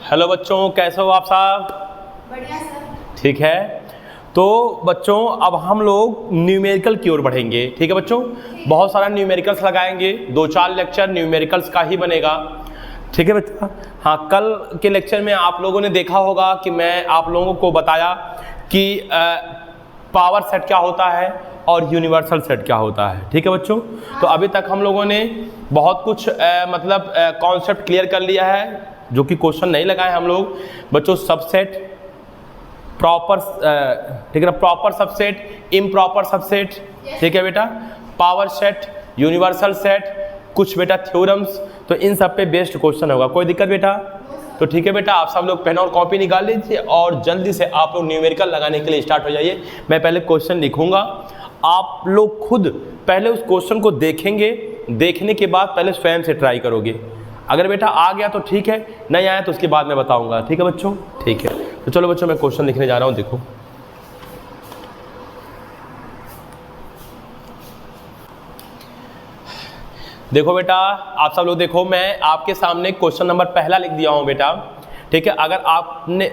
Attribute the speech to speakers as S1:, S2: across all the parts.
S1: Hello बच्चों, कैसे हो आप सब?
S2: बढ़िया सर।
S1: ठीक है, तो बच्चों अब हम लोग न्यूमेरिकल की ओर बढ़ेंगे। ठीक है बच्चों, बहुत सारा न्यूमेरिकल्स लगाएंगे, 2-4 लेक्चर न्यूमेरिकल्स का ही बनेगा। ठीक है बच्चा। हाँ, कल के लेक्चर में आप लोगों ने देखा होगा कि मैं आप लोगों को बताया कि पावर सेट क्या होता है और यूनिवर्सल सेट क्या होता है। ठीक है बच्चों, तो अभी तक हम लोगों ने बहुत कुछ मतलब कॉन्सेप्ट क्लियर कर लिया है, जो कि क्वेश्चन नहीं लगाए हम लोग बच्चों। सबसेट, प्रॉपर, ठीक है ना, प्रॉपर सबसेट, इम्प्रॉपर सबसेट, ठीक है बेटा, पावर सेट, यूनिवर्सल सेट, कुछ बेटा थ्योरम्स, तो इन सब पे बेस्ड क्वेश्चन होगा। कोई दिक्कत बेटा? तो ठीक है बेटा, आप सब लोग पेन और कॉपी निकाल लीजिए और जल्दी से आप लोग न्यूमेरिकल लगाने के लिए स्टार्ट हो जाइए। मैं पहले क्वेश्चन लिखूंगा, आप लोग खुद पहले उस क्वेश्चन को देखेंगे, देखने के बाद पहले स्वयं से ट्राई करोगे। अगर बेटा आ गया तो ठीक है, नहीं आया तो उसके बाद मैं बताऊंगा। ठीक है बच्चों? ठीक है, तो चलो बच्चों मैं क्वेश्चन लिखने जा रहा हूं। देखो देखो बेटा, आप सब लोग देखो, मैं आपके सामने क्वेश्चन नंबर पहला लिख दिया हूं बेटा। ठीक है, अगर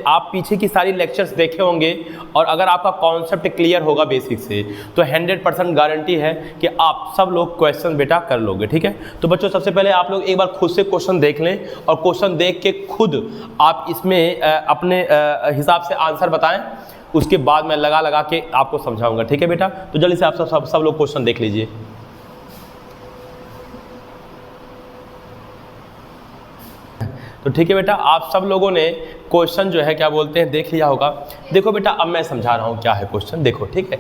S1: आप पीछे की सारी लेक्चर्स देखे होंगे और अगर आपका कॉन्सेप्ट क्लियर होगा बेसिक से, तो 100% गारंटी है कि आप सब लोग क्वेश्चन बेटा कर लोगे। ठीक है, तो बच्चों सबसे पहले आप लोग एक बार खुद से क्वेश्चन देख लें और क्वेश्चन देख के खुद आप इसमें अपने हिसाब से आंसर बताएं, उसके बाद मैं लगा के आपको समझाऊंगा। ठीक है बेटा, तो जल्दी से आप सब लोग क्वेश्चन देख लीजिए। तो ठीक है बेटा, आप सब लोगों ने क्वेश्चन जो है क्या बोलते हैं देख लिया होगा। देखो बेटा, अब मैं समझा रहा हूँ क्या है क्वेश्चन। देखो ठीक है,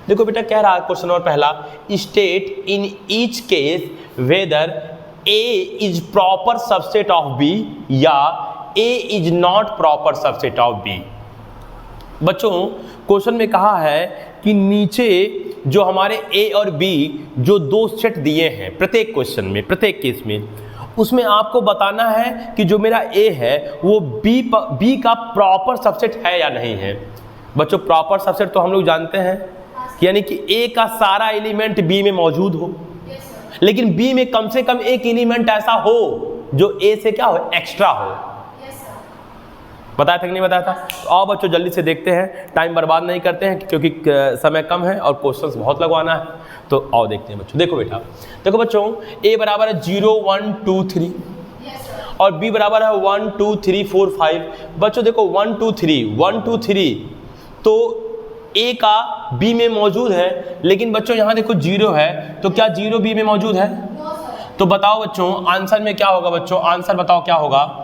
S1: देखो बेटा कह रहा है क्वेश्चन नंबर पहला, state in each case whether A is proper subset of B या A is not proper subset of B. बच्चों क्वेश्चन में कहा है कि नीचे जो हमारे ए और बी जो दो सेट दिए हैं प्रत्येक क्वेश्चन में, प्रत्येक केस में, उसमें आपको बताना है कि जो मेरा ए है वो बी का प्रॉपर सबसेट है या नहीं है। बच्चों प्रॉपर सबसेट तो हम लोग जानते हैं, यानी कि ए का सारा एलिमेंट बी में मौजूद हो, लेकिन बी में कम से कम एक एलिमेंट ऐसा हो जो ए से क्या हो, एक्स्ट्रा हो। बताया था कि नहीं बताया था? तो आओ बच्चों जल्दी से देखते हैं, टाइम बर्बाद नहीं करते हैं क्योंकि समय कम है और क्वेश्चंस बहुत लगवाना है। तो आओ देखते हैं बच्चों। देखो बेटा, देखो बच्चों, ए बराबर है 0 1 2 3 और बी बराबर है 1 2 3 4 5। बच्चों देखो 1 2 3 तो ए का बी में मौजूद है, लेकिन बच्चों यहाँ देखो 0 है, तो क्या 0 बी में मौजूद है? तो बताओ बच्चों आंसर में क्या होगा? बच्चों आंसर बताओ क्या होगा?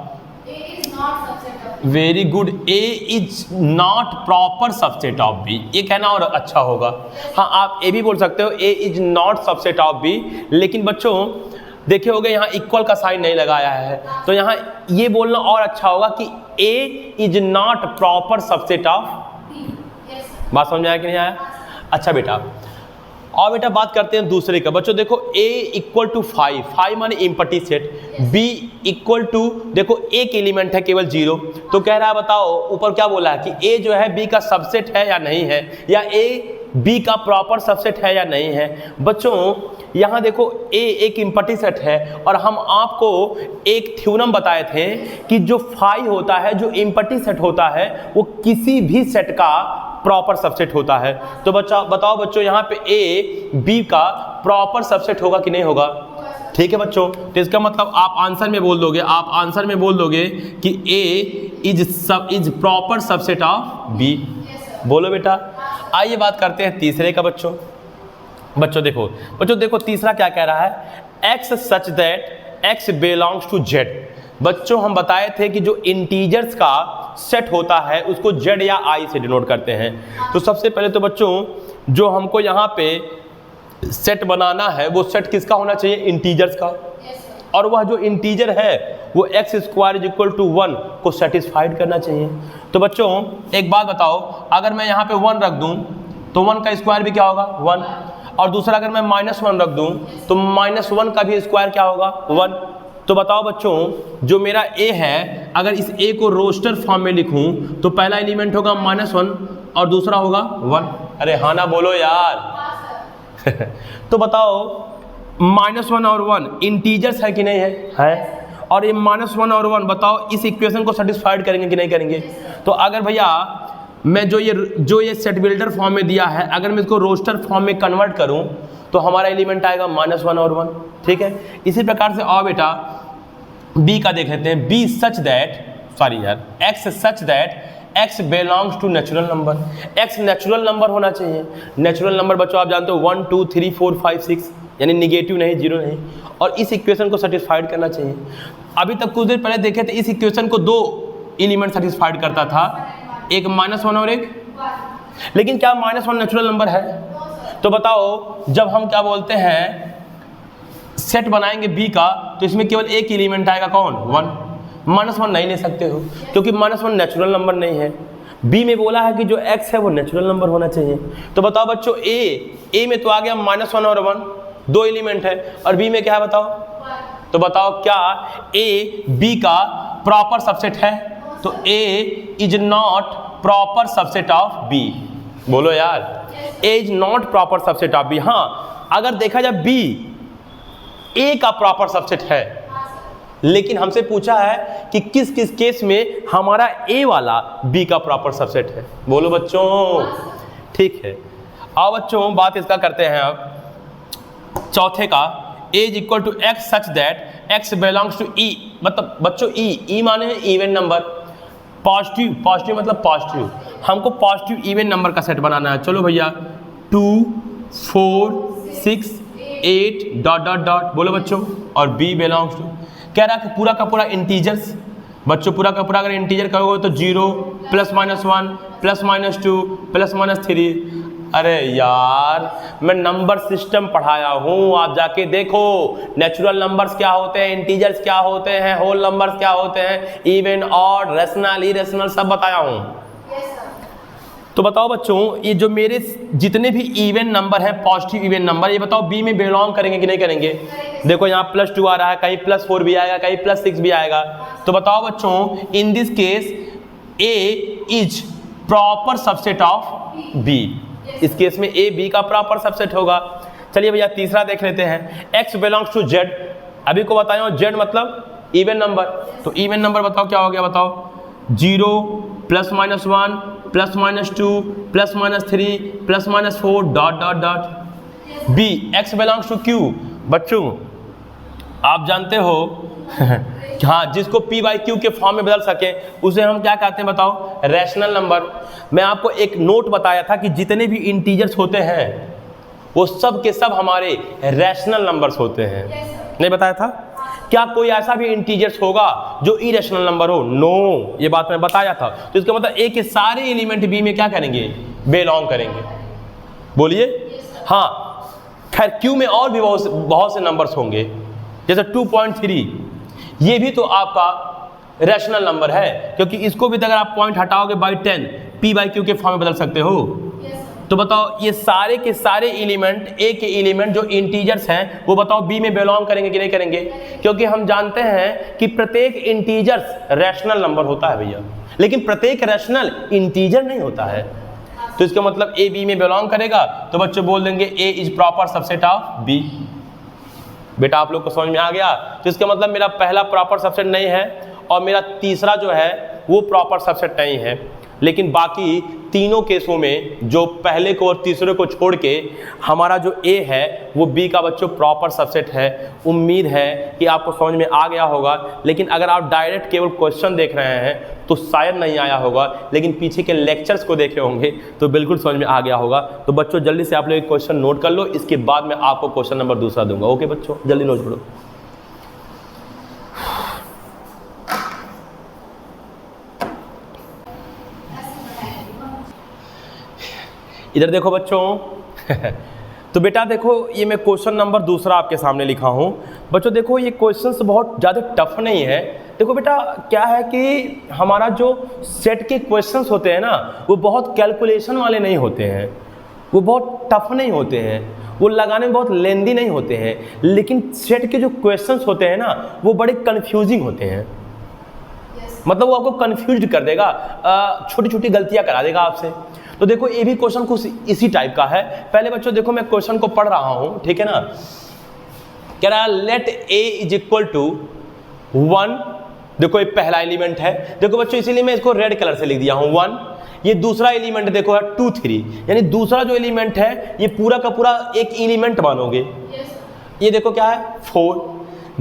S1: Very good, a is not proper subset of b. ये कहना और अच्छा होगा। हाँ, आप ए भी बोल सकते हो, A is not subset of B, लेकिन बच्चों देखे होगे यहाँ इक्वल का साइन नहीं लगाया है, तो यहाँ ये बोलना और अच्छा होगा कि A is not proper subset of. बात समझ में आया कि नहीं आया? अच्छा बेटा, और बेटा बात करते हैं दूसरे का। बच्चों देखो a इक्वल टू 5 माने empty set, b equal to देखो एक एलिमेंट है केवल 0, तो कह रहा है बताओ ऊपर क्या बोला है कि a जो है b का सबसेट है या नहीं है, या a b का प्रॉपर सबसेट है या नहीं है। बच्चों यहाँ देखो a एक इम्पटी सेट है और हम आपको एक थ्योरम बताए थे कि जो 5 होता है, जो इम्पटी सेट होता है, वो किसी भी सेट का प्रॉपर सबसेट होता है। तो बच्चा बताओ बच्चों यहाँ पे ए बी का प्रॉपर सबसेट होगा कि नहीं होगा? ठीक है बच्चों, तो इसका मतलब आप आंसर में बोल दोगे, आप आंसर में बोल दोगे कि A is proper subset of B. बोलो बेटा। आइए बात करते हैं तीसरे का। बच्चों देखो तीसरा क्या कह रहा है, x such that x belongs to z. बच्चों हम बताए थे कि जो इंटीजर्स का सेट होता है उसको जेड या आई से डिनोट करते हैं। तो सबसे पहले तो बच्चों जो हमको यहाँ पे सेट बनाना है वो सेट किसका होना चाहिए? इंटीजर्स का। और वह जो इंटीजर है वो x square is equal to 1 को सेटिस्फाइड करना चाहिए। तो बच्चों एक बात बताओ, अगर मैं यहाँ पे 1 रख दूँ तो 1 का स्क्वायर भी क्या होगा? 1। और दूसरा अगर मैं -1 रख दूँ तो -1 का भी स्क्वायर क्या होगा? 1। तो बताओ बच्चों जो मेरा a है, अगर इस a को रोस्टर फॉर्म में लिखूं तो पहला एलिमेंट होगा -1 और दूसरा होगा 1। अरे हाँ ना बोलो यार। तो बताओ -1 और 1 इंटीजर्स है कि नहीं है? और ये -1 और 1, बताओ इस इक्वेशन को सेटिस्फाइड करेंगे कि नहीं करेंगे? तो अगर भैया मैं जो ये सेट बिल्डर फॉर्म में दिया है, अगर मैं इसको रोस्टर फॉर्म में कन्वर्ट करूं तो हमारा एलिमेंट आएगा -1 और 1, ठीक है। इसी प्रकार से और बेटा बी का देख लेते हैं। बी सच दैट, सॉरी यार, x such that x belongs to natural number. x natural number होना चाहिए। नेचुरल नंबर बच्चों आप जानते हो 1 2 3 4 5 6, यानी निगेटिव नहीं, जीरो नहीं, और इस इक्वेशन को सेटिस्फाइड करना चाहिए। अभी तक कुछ देर पहले देखे थे इस इक्वेशन को 2 एलिमेंट सेटिस्फाइड करता था, एक -1 और एक, लेकिन क्या -1 नेचुरल नंबर है? तो बताओ जब हम क्या बोलते हैं सेट बनाएंगे बी का, तो इसमें केवल एक एलिमेंट आएगा, कौन? 1। -1 नहीं ले सकते हो क्योंकि -1 नेचुरल नंबर नहीं है। बी में बोला है कि जो x है वो नेचुरल नंबर होना चाहिए। तो बताओ बच्चों ए में तो आ गया -1 और 1, 2 एलिमेंट है, और बी में क्या है बताओ? तो बताओ क्या ए बी का प्रॉपर सबसेट है? तो A is not proper subset of B. बोलो यार, A is not proper subset of B. हाँ, अगर देखा जाए बी ए का प्रॉपर सबसेट है, लेकिन हमसे पूछा है कि किस किस केस में हमारा ए वाला बी का प्रॉपर सबसेट है। बोलो बच्चों, ठीक है। आओ बच्चों बात इसका करते हैं अब चौथे का। A is equal to X such that x belongs to E. मतलब बच्चों ई माने है इवन नंबर, पॉजिटिव मतलब पॉजिटिव, हमको पॉजिटिव इवन नंबर का सेट बनाना है। चलो भैया 2 4 6 8 डॉट डॉट डॉट, बोलो बच्चों, और बी बिलोंग्स टू, कह रहा है कि पूरा का पूरा इंटीजर्स। बच्चों पूरा का पूरा अगर इंटीजर करोगे तो 0 +-1 +-2 +-3। अरे यार मैं नंबर सिस्टम पढ़ाया हूँ, आप जाके देखो नेचुरल नंबर्स क्या होते हैं, इंटीजर्स क्या होते हैं, होल नंबर्स क्या होते हैं, इवन ऑड रेशनल इरेशनल सब बताया हूँ। तो बताओ बच्चों ये जो मेरे जितने भी इवन नंबर हैं, पॉजिटिव इवन नंबर, ये बताओ बी में बिलोंग करेंगे कि नहीं करेंगे? देखो यहाँ +2 आ रहा है, कहीं +4 भी आएगा, कहीं +6 भी आएगा। तो बताओ बच्चों in this case a is proper subset of b. इस केस में ए बी का प्रॉपर सबसेट होगा। चलिए भैया तीसरा देख लेते हैं। X belongs to z. अभी को बताया जेड मतलब इवन नंबर, तो इवन नंबर बताओ क्या हो गया? बताओ 0 +-1 +-2 +-3 +-4 dot dot dot. B x belongs to q. बच्चों आप जानते हो हाँ, जिसको p/q के फॉर्म में बदल सके उसे हम क्या कहते हैं बताओ? Rational number. मैं आपको एक नोट बताया था कि जितने भी इंटीजर्स होते हैं वो सब के सब हमारे रैशनल नंबर्स होते हैं। नहीं बताया था? क्या कोई ऐसा भी इंटीजर्स होगा जो इरेशनल नंबर हो? नो, ये बात मैं बताया था। तो इसका मतलब ए के सारे एलिमेंट बी में क्या करेंगे? बिलोंग करेंगे। बोलिए हाँ। खैर क्यू में और भी बहुत से नंबर्स होंगे, जैसे 2.3, ये भी तो आपका रैशनल नंबर है, क्योंकि इसको भी अगर आप पॉइंट हटाओगे बाई 10 p/q के फॉर्म में बदल सकते हो। तो बताओ ये सारे के सारे एलिमेंट, ए के एलिमेंट जो इंटीजर्स हैं वो बताओ बी में बिलोंग करेंगे कि नहीं करेंगे? क्योंकि हम जानते हैं कि प्रत्येक इंटीजर्स रैशनल नंबर होता है भैया, लेकिन प्रत्येक रैशनल इंटीजर नहीं होता है। तो इसका मतलब ए बी में बिलोंग करेगा, तो बच्चों बोल देंगे A is proper subset of B. बेटा आप लोग को समझ में आ गया? तो इसका मतलब मेरा पहला प्रॉपर सबसेट नहीं है और मेरा तीसरा जो है वो प्रॉपर सबसेट नहीं है, लेकिन बाकी तीनों केसों में जो पहले को और तीसरे को छोड़ के हमारा जो ए है वो बी का बच्चों प्रॉपर सबसेट है। उम्मीद है कि आपको समझ में आ गया होगा, लेकिन अगर आप डायरेक्ट केवल क्वेश्चन देख रहे हैं तो शायद नहीं आया होगा, लेकिन पीछे के लेक्चर्स को देखे होंगे तो बिल्कुल समझ में आ गया होगा। तो बच्चों जल्दी से आप लोग एक क्वेश्चन नोट कर लो, इसके बाद मैं आपको क्वेश्चन नंबर दूसरा दूंगा। ओके बच्चों, जल्दी नोट करो। इधर देखो बच्चों तो बेटा देखो ये मैं क्वेश्चन नंबर दूसरा आपके सामने लिखा हूँ। बच्चों देखो ये क्वेश्चंस बहुत ज़्यादा टफ नहीं है। देखो बेटा क्या है कि हमारा जो सेट के क्वेश्चंस होते हैं ना वो बहुत कैलकुलेशन वाले नहीं होते हैं, वो बहुत टफ नहीं होते हैं, वो लगाने में बहुत लेंदी नहीं होते हैं, लेकिन सेट के जो क्वेश्चंस होते हैं ना वो बड़े कन्फ्यूजिंग होते हैं। मतलब वो आपको कन्फ्यूज कर देगा, छोटी छोटी गलतियाँ करा देगा आपसे। तो देखो ये भी क्वेश्चन कुछ इसी टाइप का है। पहले बच्चों देखो मैं क्वेश्चन को पढ़ रहा हूँ, ठीक है ना। कह रहा है let a is equal to 1, देखो ये पहला एलिमेंट है, देखो बच्चों इसीलिए मैं इसको रेड कलर से लिख दिया हूं 1। ये दूसरा एलिमेंट देखो है 2 3, यानी दूसरा जो एलिमेंट है ये पूरा का पूरा एक एलिमेंट मानोगे। ये देखो क्या है 4।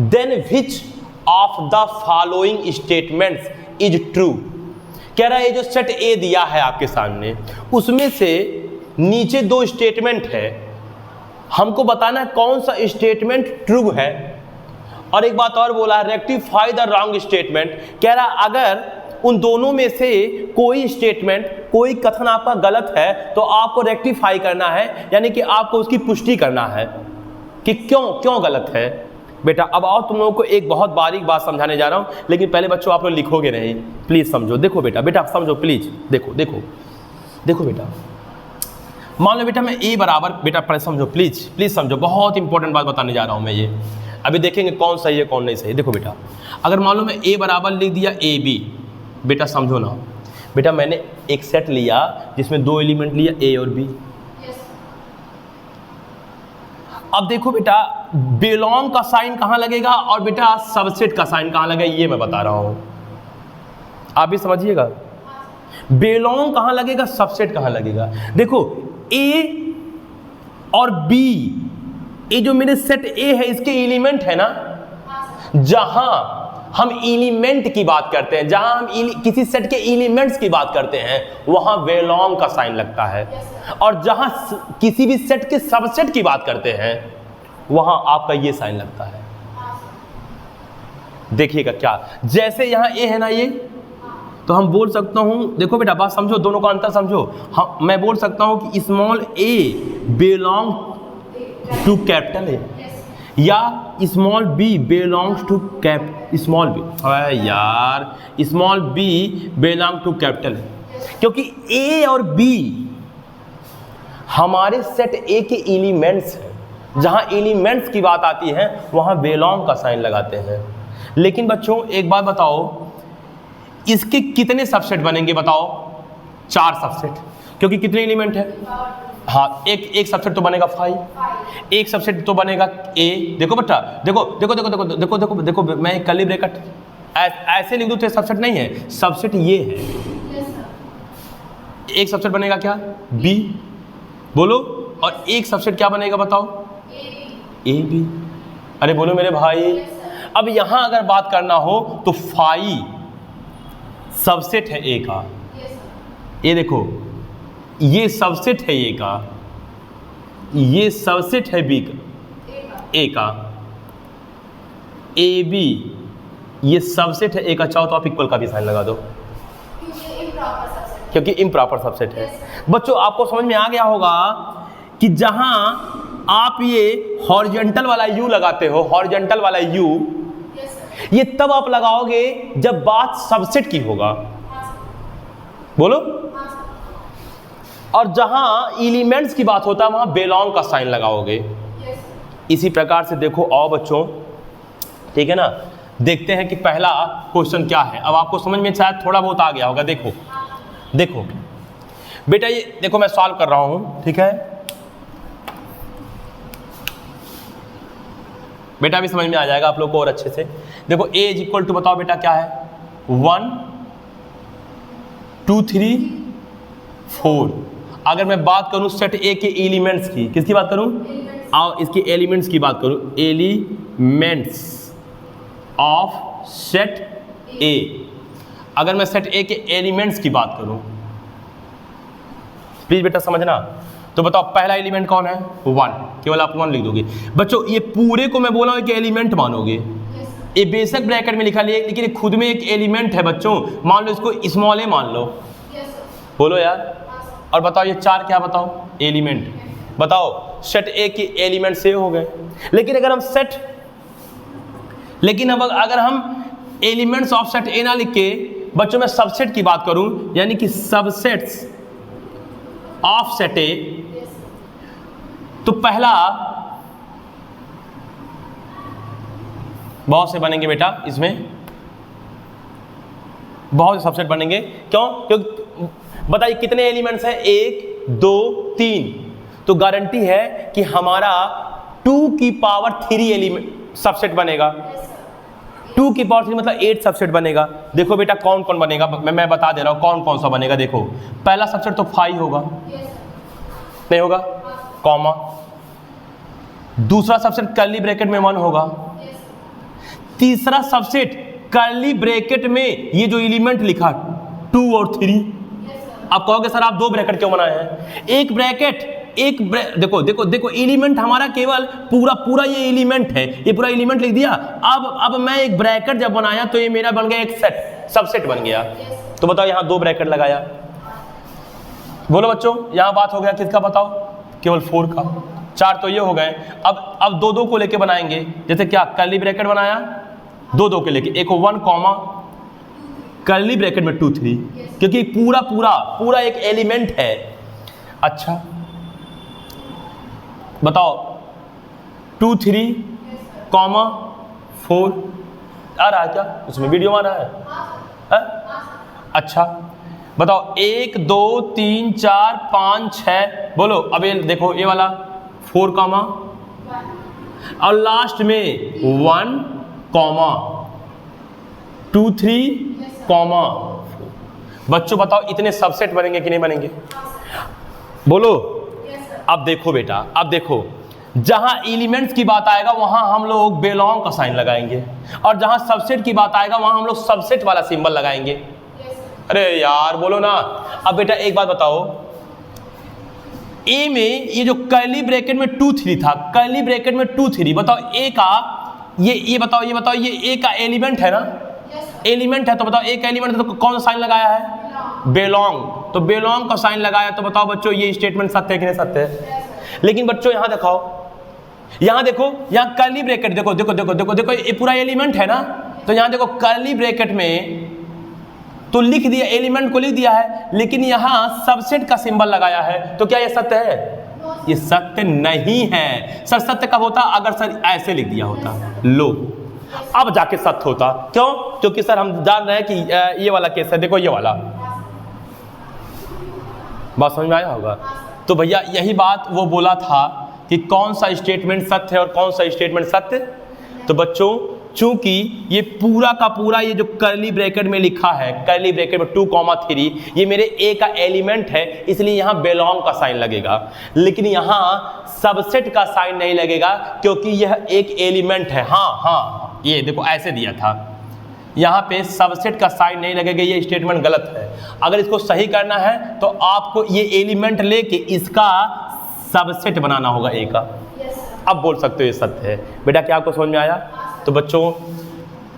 S1: Then which of the following statements is true, कह रहा है ये जो सेट ए दिया है आपके सामने उसमें से नीचे 2 स्टेटमेंट है, हमको बताना है कौन सा स्टेटमेंट ट्रू है। और एक बात और बोला, रेक्टिफाई द रॉन्ग स्टेटमेंट, कह रहा अगर उन दोनों में से कोई स्टेटमेंट, कोई कथन आपका गलत है तो आपको रेक्टिफाई करना है, यानी कि आपको उसकी पुष्टि करना है कि क्यों गलत है। बेटा अब आओ तुम लोगों को एक बहुत बारीक बात समझाने जा रहा हूं, लेकिन पहले बच्चों आप लोग लिखोगे नहीं, प्लीज समझो। देखो बेटा समझो प्लीज, देखो बेटा, मान लो बेटा मैं ए बराबर, बेटा पहले समझो प्लीज समझो, बहुत इंपॉर्टेंट बात बताने जा रहा हूं मैं। ये अभी देखेंगे कौन सही है कौन नहीं सही। देखो बेटा, अगर मान लो मैं ए बराबर लिख दिया ए बी, बेटा समझो ना, बेटा मैंने एक सेट लिया जिसमें 2 एलिमेंट लिया ए और बी। अब देखो बेटा बिलोंग का साइन कहां लगेगा और बेटा सबसेट का साइन कहां लगेगा, ये मैं बता रहा हूं, आप भी समझिएगा। बिलोंग कहां लगेगा, सबसेट कहां लगेगा। देखो ए और बी, ये जो मेरे सेट ए है इसके एलिमेंट है ना, जहां हम एलिमेंट की बात करते हैं, जहां हम किसी सेट के एलिमेंट्स की बात करते हैं वहां बिलोंग का साइन लगता है, और जहां किसी भी सेट के सबसेट की बात करते हैं वहां आपका ये साइन लगता है। देखिएगा क्या, जैसे यहां ए है ना, ये तो हम बोल सकता हूं, देखो बेटा बात समझो, दोनों का अंतर समझो। मैं बोल सकता हूं कि small A belong to capital A, या small B belongs to small B, यार small B belong to capital A, क्योंकि ए और बी हमारे सेट ए के एलिमेंट्स हैं। जहां एलिमेंट्स की बात आती है वहां बिलोंग का साइन लगाते हैं। लेकिन बच्चों एक बात बताओ, इसके कितने सबसेट बनेंगे बताओ? 4 सबसेट, क्योंकि कितने एलिमेंट है? हाँ, एक सबसेट तो बनेगा 5, एक सबसेट तो बनेगा ए। देखो बेटा, देखो मैं कर्ली ब्रैकेट ऐसे लिख दूं तो सबसेट नहीं है, सबसेट ये है। एक सबसेट बनेगा क्या? बी, बोलो। और एक सबसेट क्या बनेगा बताओ? A B. अरे बोलो मेरे भाई। अब यहां अगर बात करना हो तो 5 सबसेट है ए का, ये देखो ये सबसेट है ए का, ये सबसेट है बी का, ए का, ए बी ये सबसेट है ए का। चाहो तो आप इक्वल का भी साइन लगा दो, क्योंकि इम्प्रॉपर सबसेट है। बच्चों आपको समझ में आ गया होगा कि जहां आप ये हॉरिजॉन्टल वाला यू लगाते हो, हॉरिजॉन्टल वाला यू, ये तब आप लगाओगे जब बात सबसेट की होगा, बोलो। और जहां एलिमेंट्स की बात होता है वहां बिलोंग का साइन लगाओगे। इसी प्रकार से देखो आओ बच्चों, ठीक है ना, देखते हैं कि पहला क्वेश्चन क्या है। अब आपको समझ में शायद थोड़ा बहुत आ गया होगा। देखो बेटा, ये देखो मैं सॉल्व कर रहा हूं, ठीक है बेटा, भी समझ में आ जाएगा आप लोग को और अच्छे से। देखो a इज इक्वल टू, बताओ बेटा क्या है? 1 2 3 4। अगर मैं बात करूं सेट ए के एलिमेंट्स की, किसकी बात करूं? आओ इसके एलिमेंट्स की बात करूं, एलिमेंट्स ऑफ सेट ए। अगर मैं सेट ए के एलिमेंट्स की बात करूं, प्लीज बेटा समझना, तो बताओ पहला एलिमेंट कौन है? 1, केवल आप 1 लिख दोगे। बच्चों ये पूरे को मैं बोला हूं कि एलिमेंट मानोगे, ये बेशक ब्रैकेट में लिखा लिया, लेकिन ये खुद में एक एलिमेंट है बच्चों। मान लो इसको स्मॉल ए मान लो, बोलो यार। और बताओ ये 4 क्या बताओ? एलिमेंट। बताओ सेट ए के एलिमेंट से हो गए। लेकिन अगर हम एलिमेंट्स ऑफ सेट ए ना लिख के बच्चों मैं सबसेट की बात करूं, यानी कि सबसेट्स ऑफ सेट ए, तो पहला बहुत से बनेंगे बेटा, इसमें बहुत से सबसेट बनेंगे। क्योंकि बताइए कितने एलिमेंट्स हैं? 1 2 3, तो गारंटी है कि हमारा 2 की पावर 3 एलिमेंट सबसेट बनेगा। 2 की पावर 3 मतलब 8 सबसेट बनेगा। देखो बेटा कौन कौन बनेगा, मैं बता दे रहा हूँ कौन कौन सा बनेगा। देखो पहला सबसेट तो 5 होगा, नहीं होगा, कॉमा। दूसरा सबसेट कर्ली ब्रैकेट में 1 होगा। तीसरा सबसेट कर्ली ब्रैकेट में ये जो एलिमेंट लिखा 2 और 3। आप कहोगे सर आप 2 ब्रैकेट क्यों बनाए हैं? एक ब्रैकेट देखो देखो देखो एलिमेंट हमारा केवल पूरा ये एलिमेंट है, ये पूरा एलिमेंट लिख दिया। अब मैं एक ब्रैकेट जब बनाया तो ये मेरा बन गया एक सेट, सबसेट बन गया। तो बताओ यहाँ 2 ब्रैकेट लगाया। बोलो बच्चों यहाँ बात हो गया किसका बताओ? केवल 4 का। 4 तो ये हो गए। अब 2 को लेके बनाएंगे। जैसे क्या कर्ली ब्रैकेट बनाया 2 के लेके, एक 1 कॉमा कर्ली ब्रैकेट में 2 3, क्योंकि पूरा एक एलिमेंट है। अच्छा बताओ 2 3 कॉमा 4 आ रहा है क्या? उसमें वीडियो आ रहा है? अच्छा बताओ 1 2 3 4 5 6। बोलो अब ये देखो ये वाला 4 कॉमा और लास्ट में 1 कॉमा 2 3 कॉमा। बच्चों बताओ इतने सबसेट बनेंगे कि नहीं बनेंगे? बोलो। अब देखो बेटा, अब देखो जहां एलिमेंट्स की बात आएगा वहां हम लोग बिलोंग का साइन लगाएंगे, और जहां सबसेट की बात आएगा वहां हम लोग सबसेट वाला सिंबल लगाएंगे। अरे यार बोलो ना। अब बेटा एक बात बताओ, ए में ये जो कर्ली ब्रैकेट में 2 3 था, कर्ली ब्रैकेट में 2 3, बताओ ए का ये बताओ ये ए का एलिमेंट है ना? एलिमेंट है तो बताओ ए का एलिमेंट है तो कौन सा साइन लगाया है? बिलोंग। तो बिलोंग का साइन लगाया तो बताओ बच्चों ये स्टेटमेंट सत्य है कि नहीं सत्य है? लेकिन बच्चों यहां दिखाओ, यहां देखो, यहां कर्ली ब्रैकेट देखो देखो देखो देखो देखो ये पूरा एलिमेंट है ना? तो यहां देखो कर्ली ब्रैकेट में तो लिख दिया, एलिमेंट को लिख दिया है, लेकिन यहां सबसेट का सिंबल लगाया है। तो क्या ये सत्य है? ये सत्य नहीं है। सर सत्य कब होता? अगर सर ऐसे लिख दिया होता, लो अब जाके सत्य होता। क्यों? क्योंकि सर हम जान रहे हैं कि ये वाला केस है, देखो ये वाला। बात समझ में आया होगा? तो भैया यही बात वो बोला था कि कौन सा स्टेटमेंट सत्य है और कौन सा स्टेटमेंट सत्य। तो बच्चों चूंकि ये पूरा का पूरा ये जो कर्ली ब्रैकेट में लिखा है, कर्ली ब्रैकेट में 2 3, ये मेरे ए का एलिमेंट है, इसलिए यहाँ बिलोंग का साइन लगेगा। लेकिन यहाँ सबसेट का साइन नहीं लगेगा क्योंकि यह एक एलिमेंट है। हाँ ये देखो ऐसे दिया था, यहाँ पे सबसेट का साइन नहीं लगेगा, ये स्टेटमेंट गलत है। अगर इसको सही करना है तो आपको ये एलिमेंट लेके इसका सबसेट बनाना होगा ए का। अब बोल सकते हो ये सत्य है। बेटा क्या आपको समझ में आया? तो बच्चों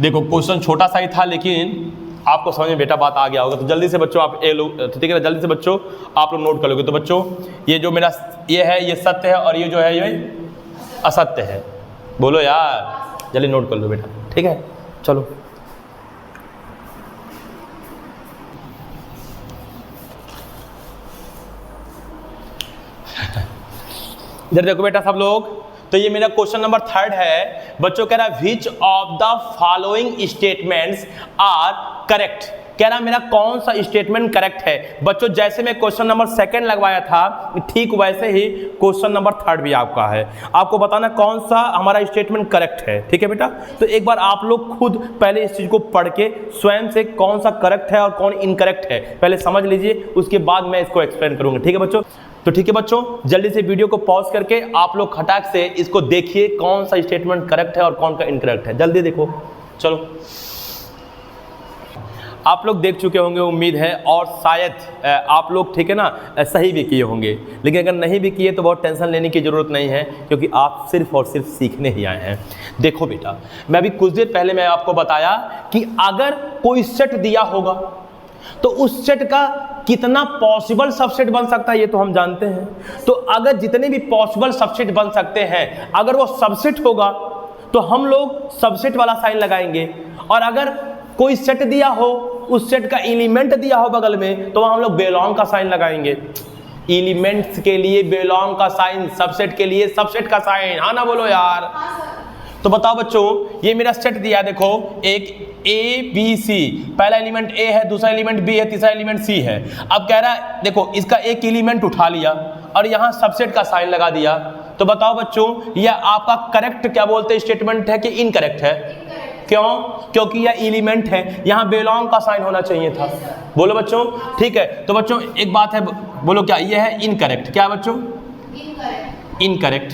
S1: देखो क्वेश्चन छोटा सा ही था लेकिन आपको समझ में बेटा बात आ गया होगा। तो जल्दी से बच्चों आप ए लोग, ठीक है, जल्दी से बच्चों आप लोग नोट कर लोगे। तो बच्चों ये जो मेरा ये है ये सत्य है और ये जो है ये असत्य है। बोलो यार, जल्दी नोट कर लो बेटा, ठीक है। चलो इधर देखो बेटा सब लोग। तो ये मेरा क्वेश्चन नंबर 3 है। बच्चों कह रहा है which of the following statements are correct. कह रहा मेरा कौन सा स्टेटमेंट करेक्ट है। बच्चों जैसे मैं क्वेश्चन नंबर 2 लगवाया था ठीक वैसे ही क्वेश्चन नंबर 3 भी आपका है। आपको बताना कौन सा हमारा स्टेटमेंट करेक्ट है, ठीक है बेटा। तो एक बार आप लोग खुद पहले इस चीज को पढ़ के स्वयं से कौन सा करेक्ट है और कौन इनकरेक्ट है पहले समझ लीजिए, उसके बाद मैं इसको एक्सप्लेन करूंगा, ठीक है बच्चों। तो ठीक है बच्चों, जल्दी से वीडियो को पॉज करके आप लोग खटाक से इसको देखिए कौन सा स्टेटमेंट करेक्ट है और कौन सा इनकरेक्ट है। जल्दी देखो। चलो आप लोग देख चुके होंगे उम्मीद है, और शायद आप लोग ठीक है ना सही भी किए होंगे। लेकिन अगर नहीं भी किए तो बहुत टेंशन लेने की ज़रूरत नहीं है क्योंकि आप सिर्फ और सिर्फ सीखने ही आए हैं। देखो बेटा, मैं अभी कुछ देर पहले मैं आपको बताया कि अगर कोई सेट दिया होगा तो उस सेट का कितना पॉसिबल सबसेट बन सकता है ये तो हम जानते हैं। तो अगर जितने भी पॉसिबल सबसेट बन सकते हैं अगर वो सबसेट होगा तो हम लोग सबसेट वाला साइन लगाएंगे, और अगर कोई सेट दिया हो उस सेट का एलिमेंट दिया हो बगल में तो वहां हम लोग बिलोंग का साइन लगाएंगे। एलिमेंट्स के लिए बिलोंग का साइन, सबसेट के लिए सबसेट का साइन। हाँ ना बोलो यार। तो बताओ बच्चों ये मेरा सेट दिया, देखो एक ए बी सी, पहला एलिमेंट ए है, दूसरा एलिमेंट बी है, तीसरा एलिमेंट सी है। अब कह रहा है देखो इसका एक एलिमेंट उठा लिया और यहाँ सबसेट का साइन लगा दिया। तो बताओ बच्चों यह आपका करेक्ट क्या बोलते हैं स्टेटमेंट है कि इनकरेक्ट है? क्यों? क्योंकि यह एलिमेंट है, यहाँ बिलोंग का साइन होना चाहिए था। बोलो बच्चों, ठीक है। तो बच्चों एक बात है, बोलो क्या ये है? इनकरेक्ट। क्या बच्चों? इनकरेक्ट।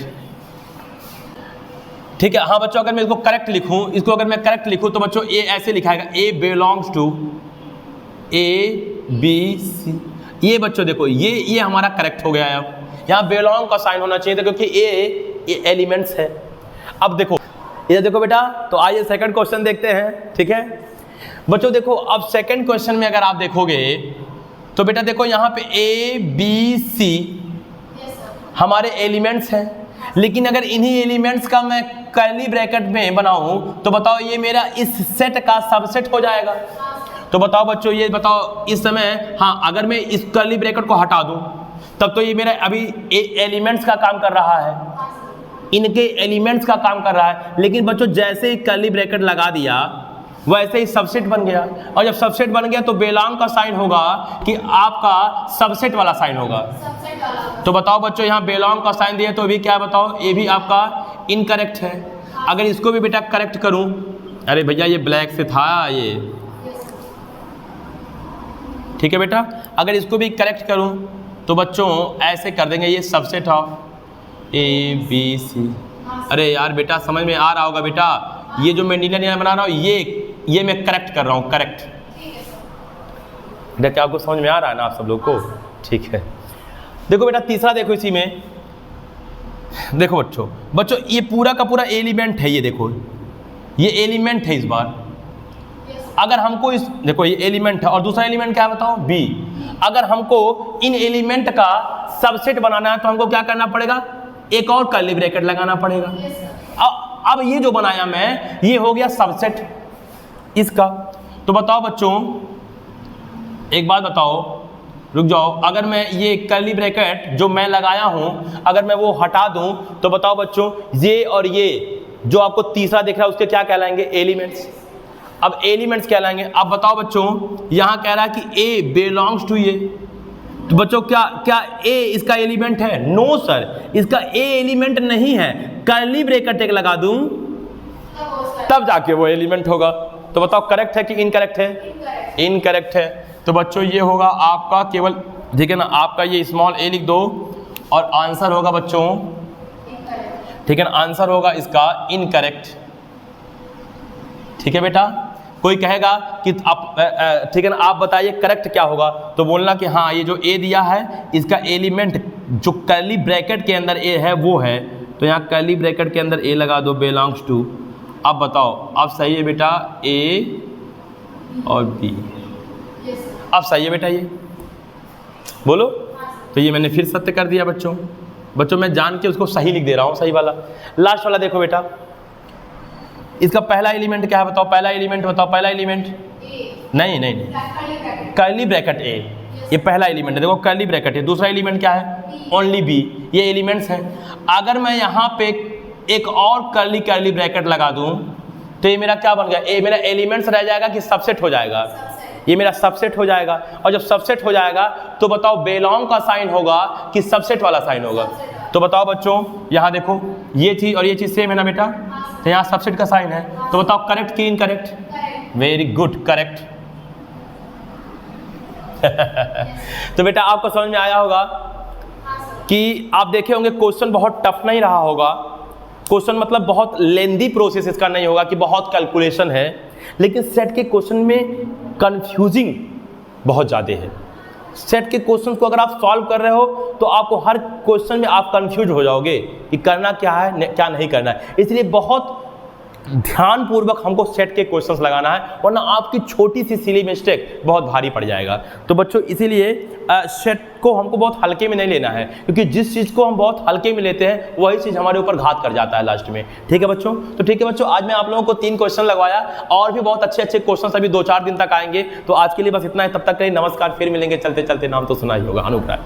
S1: ठीक है। हाँ बच्चों, अगर मैं इसको करेक्ट लिखूं, इसको अगर मैं करेक्ट लिखूं तो बच्चों ए ऐसे लिखाएगा, ए बिलोंग्स टू ABC। ये बच्चों देखो, ये हमारा करेक्ट हो गया है। अब यहाँ बिलोंग का साइन होना चाहिए था क्योंकि ये एलिमेंट्स है। अब देखो इधर देखो बेटा, तो आइए सेकंड क्वेश्चन देखते हैं। ठीक है बच्चों, देखो अब सेकंड क्वेश्चन में अगर आप देखोगे तो बेटा देखो यहाँ पे ABC हमारे एलिमेंट्स हैं, लेकिन अगर इन्हीं एलिमेंट्स का मैं कर्ली ब्रैकेट में बनाऊं तो बताओ ये मेरा इस सेट का सबसेट हो जाएगा। तो बताओ बच्चों, ये बताओ इस समय, हाँ अगर मैं इस कर्ली ब्रैकेट को हटा दूं तब तो ये मेरा अभी एलिमेंट्स का काम कर रहा है, इनके एलिमेंट्स का काम कर रहा है। लेकिन बच्चों जैसे ही कर्ली ब्रैकेट लगा दिया वैसे ही सबसेट बन गया, और जब सबसेट बन गया तो बिलोंग का साइन होगा कि आपका सबसेट वाला साइन होगा। तो बताओ बच्चों, यहाँ बिलोंग का साइन दिया तो भी क्या बताओ, ये भी आपका इनकरेक्ट है। अगर इसको भी बेटा करेक्ट करूं, अरे भैया ये ब्लैक से था ये, ठीक है बेटा, अगर इसको भी करेक्ट करूं तो बच्चों ऐसे कर देंगे, ये सबसेट ऑफ ABC। अरे यार बेटा समझ में आ रहा होगा बेटा, ये जो मैं नीला नीला बना रहा हूँ ये मैं करेक्ट कर रहा हूँ, करेक्ट। बेटा क्या आपको समझ में आ रहा है ना आप सब लोग को? ठीक है। देखो बेटा तीसरा देखो, इसी में देखो बच्चों ये पूरा का पूरा एलिमेंट है, ये देखो ये एलिमेंट है। इस बार अगर हमको इस देखो ये एलिमेंट है और दूसरा एलिमेंट क्या है बताओ? B। अगर हमको इन एलिमेंट का सबसेट बनाना है तो हमको क्या करना पड़ेगा? एक और कर्ली ब्रैकेट लगाना पड़ेगा। अब ये जो बनाया मैं, ये हो गया सबसेट इसका। तो बताओ बच्चों एक बात बताओ, रुक जाओ, अगर मैं ये कर्ली ब्रैकेट जो मैं लगाया हूं अगर मैं वो हटा दूं तो बताओ बच्चों ये और ये जो आपको तीसरा दिख रहा है उसके क्या कहलाएंगे? एलिमेंट्स। अब एलिमेंट्स कहलाएंगे। अब बताओ बच्चों, यहां कह रहा है कि ए बिलोंग्स टू ये, तो बच्चों क्या ए इसका एलिमेंट है? नो सर, इसका ए एलिमेंट नहीं है। कर्ली ब्रैकेट एक लगा दूं तब जाके वो एलिमेंट होगा। तो बताओ करेक्ट है कि इनकरेक्ट है? इनकरेक्ट है। तो बच्चों ये होगा आपका केवल, ठीक है ना, आपका ये स्मॉल ए लिख दो और आंसर होगा बच्चों, ठीक है ना, आंसर होगा इसका इनकरेक्ट। ठीक है बेटा, कोई कहेगा कि आप ठीक है ना, आप बताइए करेक्ट क्या होगा, तो बोलना कि हाँ ये जो ए दिया है इसका एलिमेंट जो कर्ली ब्रैकेट के अंदर ए है वो है, तो यहाँ कर्ली ब्रैकेट के अंदर ए लगा दो, बिलोंग्स टू। अब बताओ, अब सही है बेटा ए और बी, अब सही है बेटा ये, बोलो। तो ये मैंने फिर सत्य कर दिया बच्चों मैं जान के उसको सही लिख दे रहा हूँ, सही वाला। लास्ट वाला देखो बेटा, इसका पहला एलिमेंट क्या है बताओ? पहला एलिमेंट बताओ, पहला एलिमेंट नहीं कर्ली ब्रैकेट ए, ये पहला एलिमेंट है। देखो कर्ली ब्रैकेट है। दूसरा एलिमेंट क्या है? Only B. ये एलिमेंट्स हैं। अगर मैं यहाँ पे एक और कर्ली ब्रैकेट लगा दूं तो ये मेरा क्या बन गया? ए मेरा एलिमेंट्स रह जाएगा कि सबसेट हो जाएगा? ये मेरा सबसेट हो जाएगा। और जब सबसेट हो जाएगा तो बताओ बिलोंग का साइन होगा कि सबसेट वाला साइन होगा? तो बताओ बच्चों, यहाँ देखो ये चीज़ और ये चीज़ सेम है ना बेटा, तो यहाँ सबसेट का साइन है। तो बताओ करेक्ट कि इनकरेक्ट? Very good, correct. तो बेटा आपको समझ में आया होगा कि आप देखे होंगे क्वेश्चन बहुत टफ नहीं रहा होगा। क्वेश्चन मतलब बहुत लेंदी प्रोसेस इसका नहीं होगा कि बहुत कैलकुलेशन है, लेकिन सेट के क्वेश्चन में कंफ्यूजिंग बहुत ज़्यादा है। सेट के क्वेश्चन को अगर आप सॉल्व कर रहे हो तो आपको हर क्वेश्चन में आप कंफ्यूज हो जाओगे कि करना क्या है क्या नहीं करना है। इसलिए बहुत ध्यानपूर्वक हमको सेट के क्वेश्चंस लगाना है, वरना आपकी छोटी सी सिली मिस्टेक बहुत भारी पड़ जाएगा। तो बच्चों इसीलिए सेट को हमको बहुत हल्के में नहीं लेना है, क्योंकि जिस चीज़ को हम बहुत हल्के में लेते हैं वही चीज़ हमारे ऊपर घात कर जाता है लास्ट में। ठीक है बच्चों? तो ठीक है बच्चों, आज मैं आप लोगों को 3 क्वेश्चन लगवाया, और भी बहुत अच्छे अच्छे क्वेश्चन अभी 2-4 दिन तक आएंगे। तो आज के लिए बस इतना है, तब तक के लिए नमस्कार, फिर मिलेंगे। चलते चलते नाम तो सुना ही होगा, अनूप राय।